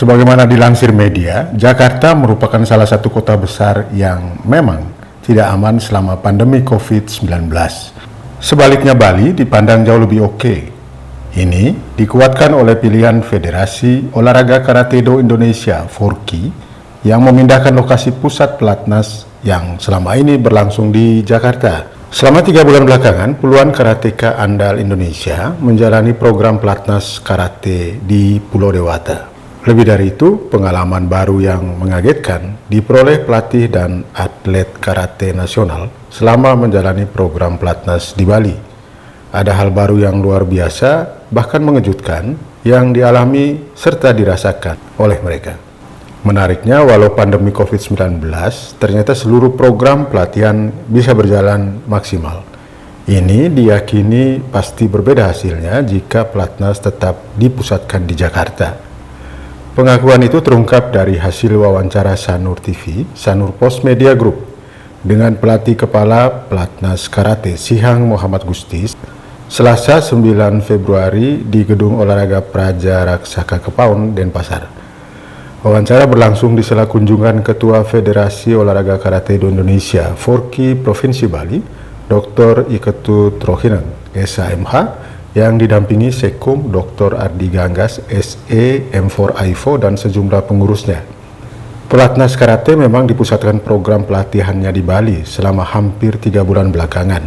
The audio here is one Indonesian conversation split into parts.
Sebagaimana dilansir media, Jakarta merupakan salah satu kota besar yang memang tidak aman selama pandemi COVID-19. Sebaliknya Bali dipandang jauh lebih oke. Ini dikuatkan oleh pilihan Federasi Olahraga Karate Do Indonesia (FORKI) yang memindahkan lokasi pusat pelatnas yang selama ini berlangsung di Jakarta. Selama 3 bulan belakangan, puluhan karateka andal Indonesia menjalani program pelatnas karate di Pulau Dewata. Lebih dari itu, pengalaman baru yang mengagetkan diperoleh pelatih dan atlet karate nasional selama menjalani program pelatnas di Bali. Ada hal baru yang luar biasa, bahkan mengejutkan, yang dialami serta dirasakan oleh mereka. Menariknya, walau pandemi COVID-19, ternyata seluruh program pelatihan bisa berjalan maksimal. Ini diyakini pasti berbeda hasilnya jika pelatnas tetap dipusatkan di Jakarta. Pengakuan itu terungkap dari hasil wawancara Sanur TV, Sanur Post Media Group, dengan pelatih kepala pelatnas karate Sihang Muhammad Gusti, Selasa 9 Februari di Gedung Olahraga Praja Raksaka Kepaun, Denpasar. Wawancara berlangsung di sela kunjungan Ketua Federasi Olahraga Karate Do Indonesia (FORKI) Provinsi Bali, Dr. Iketu Trohineng, SHMH, yang didampingi Sekum Dr. Ardi Ganggas, SE, M4IFO, dan sejumlah pengurusnya. Pelatnas karate memang dipusatkan program pelatihannya di Bali selama hampir 3 bulan belakangan.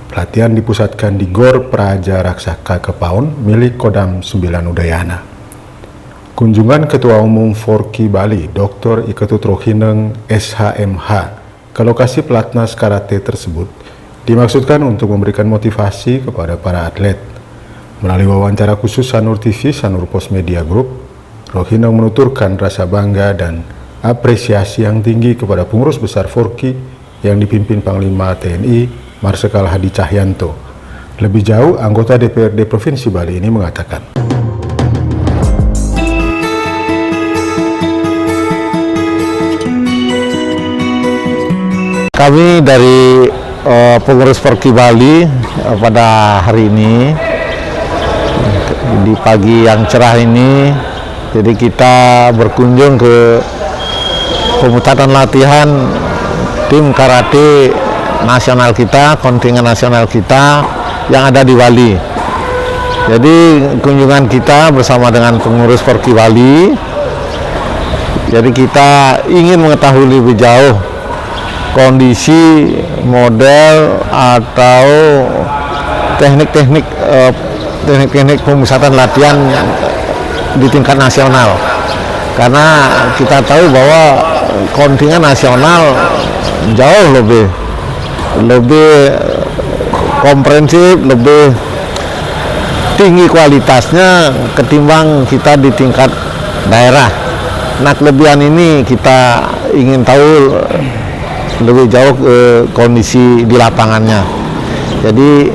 Pelatihan dipusatkan di Gor Praja Raksaka Kepaun milik Kodam 9 Udayana. Kunjungan Ketua Umum FORKI Bali, Dr. Iketu Trohineng, SHMH, ke lokasi pelatnas karate tersebut dimaksudkan untuk memberikan motivasi kepada para atlet. Melalui wawancara khusus Sanur TV, Sanur Post Media Group, Trohineng menuturkan rasa bangga dan apresiasi yang tinggi kepada pengurus besar FORKI yang dipimpin Panglima TNI Marsikal Hadi Cahyanto. Lebih jauh, anggota DPRD Provinsi Bali ini mengatakan, kami dari pengurus FORKI Bali pada hari ini, di pagi yang cerah ini, jadi kita berkunjung ke pemusatan latihan tim karate nasional kita, kontingen nasional kita yang ada di Bali. Jadi kunjungan kita bersama dengan pengurus FORKI Bali, jadi kita ingin mengetahui lebih jauh kondisi, model, atau teknik-teknik pemusatan latihan di tingkat nasional. Karena kita tahu bahwa kontingen nasional jauh lebih komprehensif, lebih tinggi kualitasnya ketimbang kita di tingkat daerah. Nah, kelebihan ini kita ingin tahu lebih jauh kondisi di lapangannya. Jadi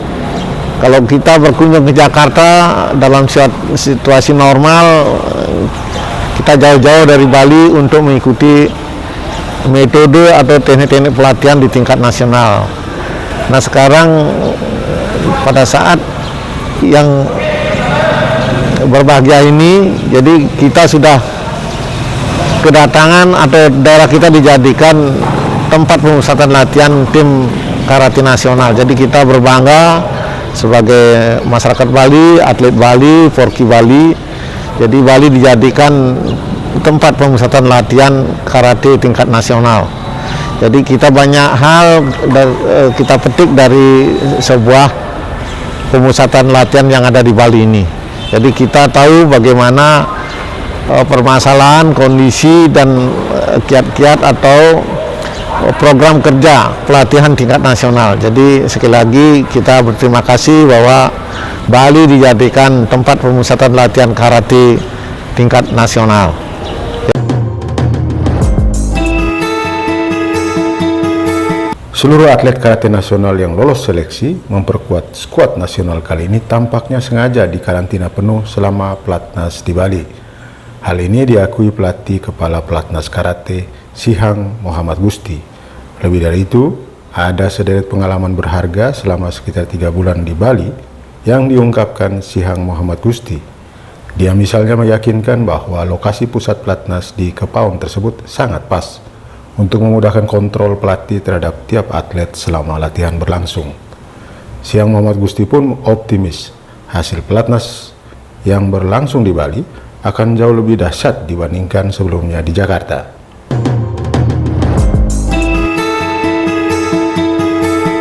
kalau kita berkunjung ke Jakarta dalam situasi normal, kita jauh-jauh dari Bali untuk mengikuti metode atau teknik-teknik pelatihan di tingkat nasional. Nah, sekarang pada saat yang berbahagia ini, jadi kita sudah kedatangan atau daerah kita dijadikan tempat pemusatan latihan tim karate nasional. Jadi kita berbangga sebagai masyarakat Bali, atlet Bali, FORKI Bali. Jadi Bali dijadikan tempat pemusatan latihan karate tingkat nasional. Jadi kita banyak hal kita petik dari sebuah pemusatan latihan yang ada di Bali ini. Jadi kita tahu bagaimana permasalahan, kondisi, dan kiat-kiat atau program kerja pelatihan tingkat nasional. Jadi sekali lagi kita berterima kasih bahwa Bali dijadikan tempat pemusatan latihan karate tingkat nasional. seluruh atlet karate nasional yang lolos seleksi memperkuat skuad nasional kali ini tampaknya sengaja dikarantina penuh selama pelatnas di Bali. Hal ini diakui pelatih kepala pelatnas karate Sihang Muhammad Gusti. Lebih dari itu, ada sederet pengalaman berharga selama sekitar 3 bulan di Bali yang diungkapkan Sihang Muhammad Gusti. Dia misalnya meyakinkan bahwa lokasi pusat pelatnas di Kepaun tersebut sangat pas untuk memudahkan kontrol pelatih terhadap tiap atlet selama latihan berlangsung. Siang Muhammad Gusti pun optimis hasil pelatnas yang berlangsung di Bali akan jauh lebih dahsyat dibandingkan sebelumnya di Jakarta.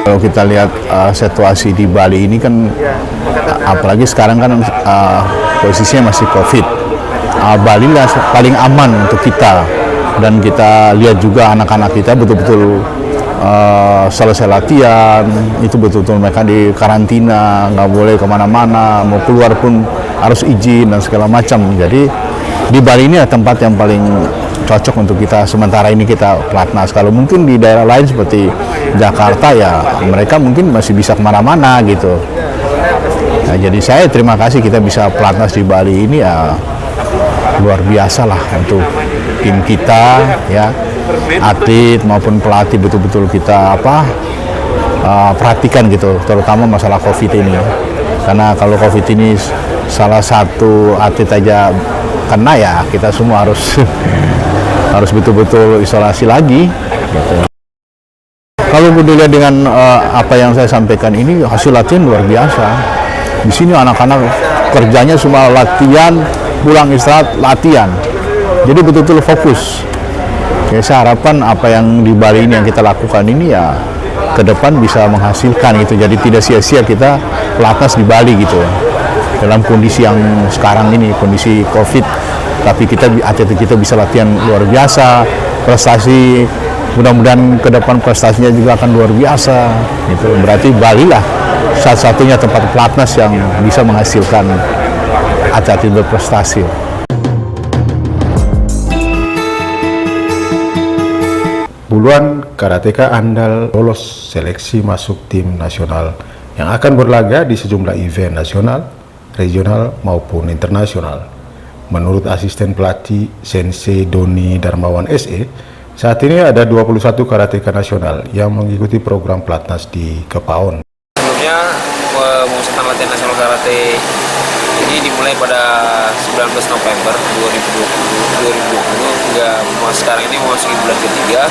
Kalau kita lihat situasi di Bali ini kan, apalagi sekarang kan posisinya masih COVID. Bali lah paling aman untuk kita, dan kita lihat juga anak-anak kita betul-betul selesai latihan, itu betul-betul mereka di karantina, nggak boleh kemana-mana, mau keluar pun harus izin dan segala macam. Jadi di Bali ini adalah tempat yang paling cocok untuk kita sementara ini kita pelatnas. Kalau mungkin di daerah lain seperti Jakarta ya mereka mungkin masih bisa kemana-mana gitu. Nah, jadi saya terima kasih kita bisa pelatnas di Bali ini ya, luar biasa lah untuk tim kita ya, atlet maupun pelatih betul-betul kita perhatikan gitu, terutama masalah COVID ini. Karena kalau COVID ini salah satu atlet aja kena ya kita semua harus betul-betul isolasi lagi gitu. Kalau dilihat dengan apa yang saya sampaikan ini, hasil latihan luar biasa. Di sini anak-anak kerjanya semua latihan, pulang istirahat, latihan. Jadi betul-betul fokus. Ya, saya harapkan apa yang di Bali ini yang kita lakukan ini ya ke depan bisa menghasilkan gitu. Jadi tidak sia-sia kita pelatnas di Bali gitu. Dalam kondisi yang sekarang ini, kondisi COVID, tapi atlet kita bisa latihan luar biasa, prestasi, mudah-mudahan ke depan prestasinya juga akan luar biasa gitu. Berarti Bali lah satu-satunya tempat pelatnas yang bisa menghasilkan atlet berprestasi. Puluhan karateka andal lolos seleksi masuk tim nasional yang akan berlaga di sejumlah event nasional, regional maupun internasional. Menurut asisten pelatih Sensei Doni Darmawan SE, saat ini ada 21 karateka nasional yang mengikuti program pelatnas di Kepaun. Sebelumnya pemusatan latihan nasional karate ini dimulai pada 19 November 2020 hingga sekarang ini memasuki bulan ketiga,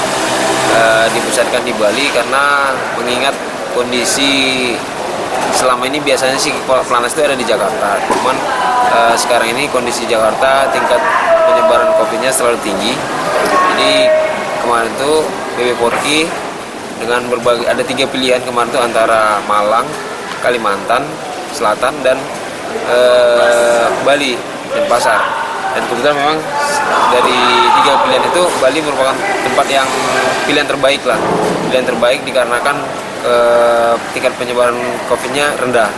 dipusatkan di Bali karena mengingat kondisi selama ini biasanya sih pelatnas itu ada di Jakarta, cuman sekarang ini kondisi Jakarta tingkat penyebaran COVID-nya selalu tinggi. Jadi kemarin itu PB Porki dengan ada 3 pilihan kemarin itu antara Malang, Kalimantan Selatan dan Bali dan Pasar. Dan kebetulan memang dari 3 pilihan itu Bali merupakan tempat yang pilihan terbaik lah. Pilihan terbaik dikarenakan tingkat penyebaran COVID-nya rendah.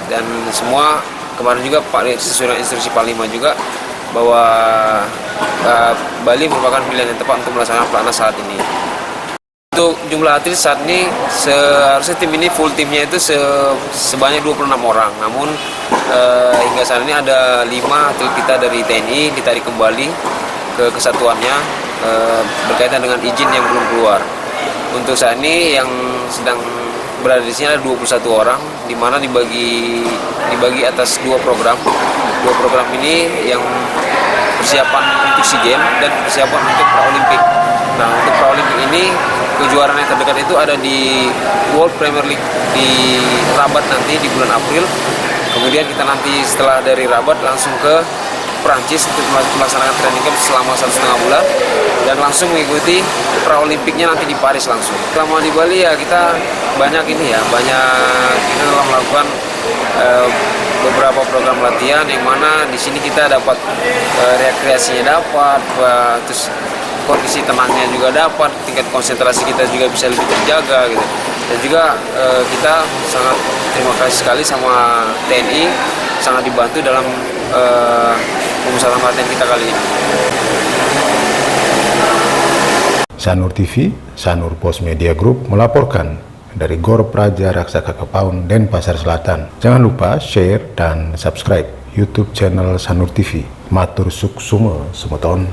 Dan semua kemarin juga sesuai dengan instruksi Panglima juga bahwa Bali merupakan pilihan yang tepat untuk melaksanakan pelatnas saat ini. Untuk jumlah atlet saat ini seharusnya tim ini full timnya itu sebanyak 26 orang. Namun hingga saat ini ada 5 atlet kita dari TNI ditarik kembali ke kesatuannya berkaitan dengan izin yang belum keluar. Untuk saat ini yang sedang berada di sini ada 21 orang, di mana dibagi atas 2 program. 2 program ini yang persiapan untuk SEA Games dan persiapan untuk Paralimpik. Nah, untuk Paralimpik ini kejuaraan yang terdekat itu ada di World Premier League di Rabat nanti di bulan April. Kemudian kita nanti setelah dari Rabat langsung ke Prancis untuk melaksanakan training camp selama 1,5 bulan dan langsung mengikuti Paralimpiknya nanti di Paris langsung. Selama di Bali ya kita banyak kita telah melakukan beberapa program latihan yang mana di sini kita dapat rekreasinya dapat, terus kondisi tenangnya juga dapat, tingkat konsentrasi kita juga bisa lebih terjaga gitu. Dan juga kita sangat terima kasih sekali sama TNI, sangat dibantu dalam pemusatan latihan kita kali ini. Sanur TV, Sanur Pos Media Group melaporkan dari Gor Praja Raksasa Kepaun, Denpasar Selatan. Jangan lupa share dan subscribe YouTube channel Sanur TV. Matur Suksume Semeton.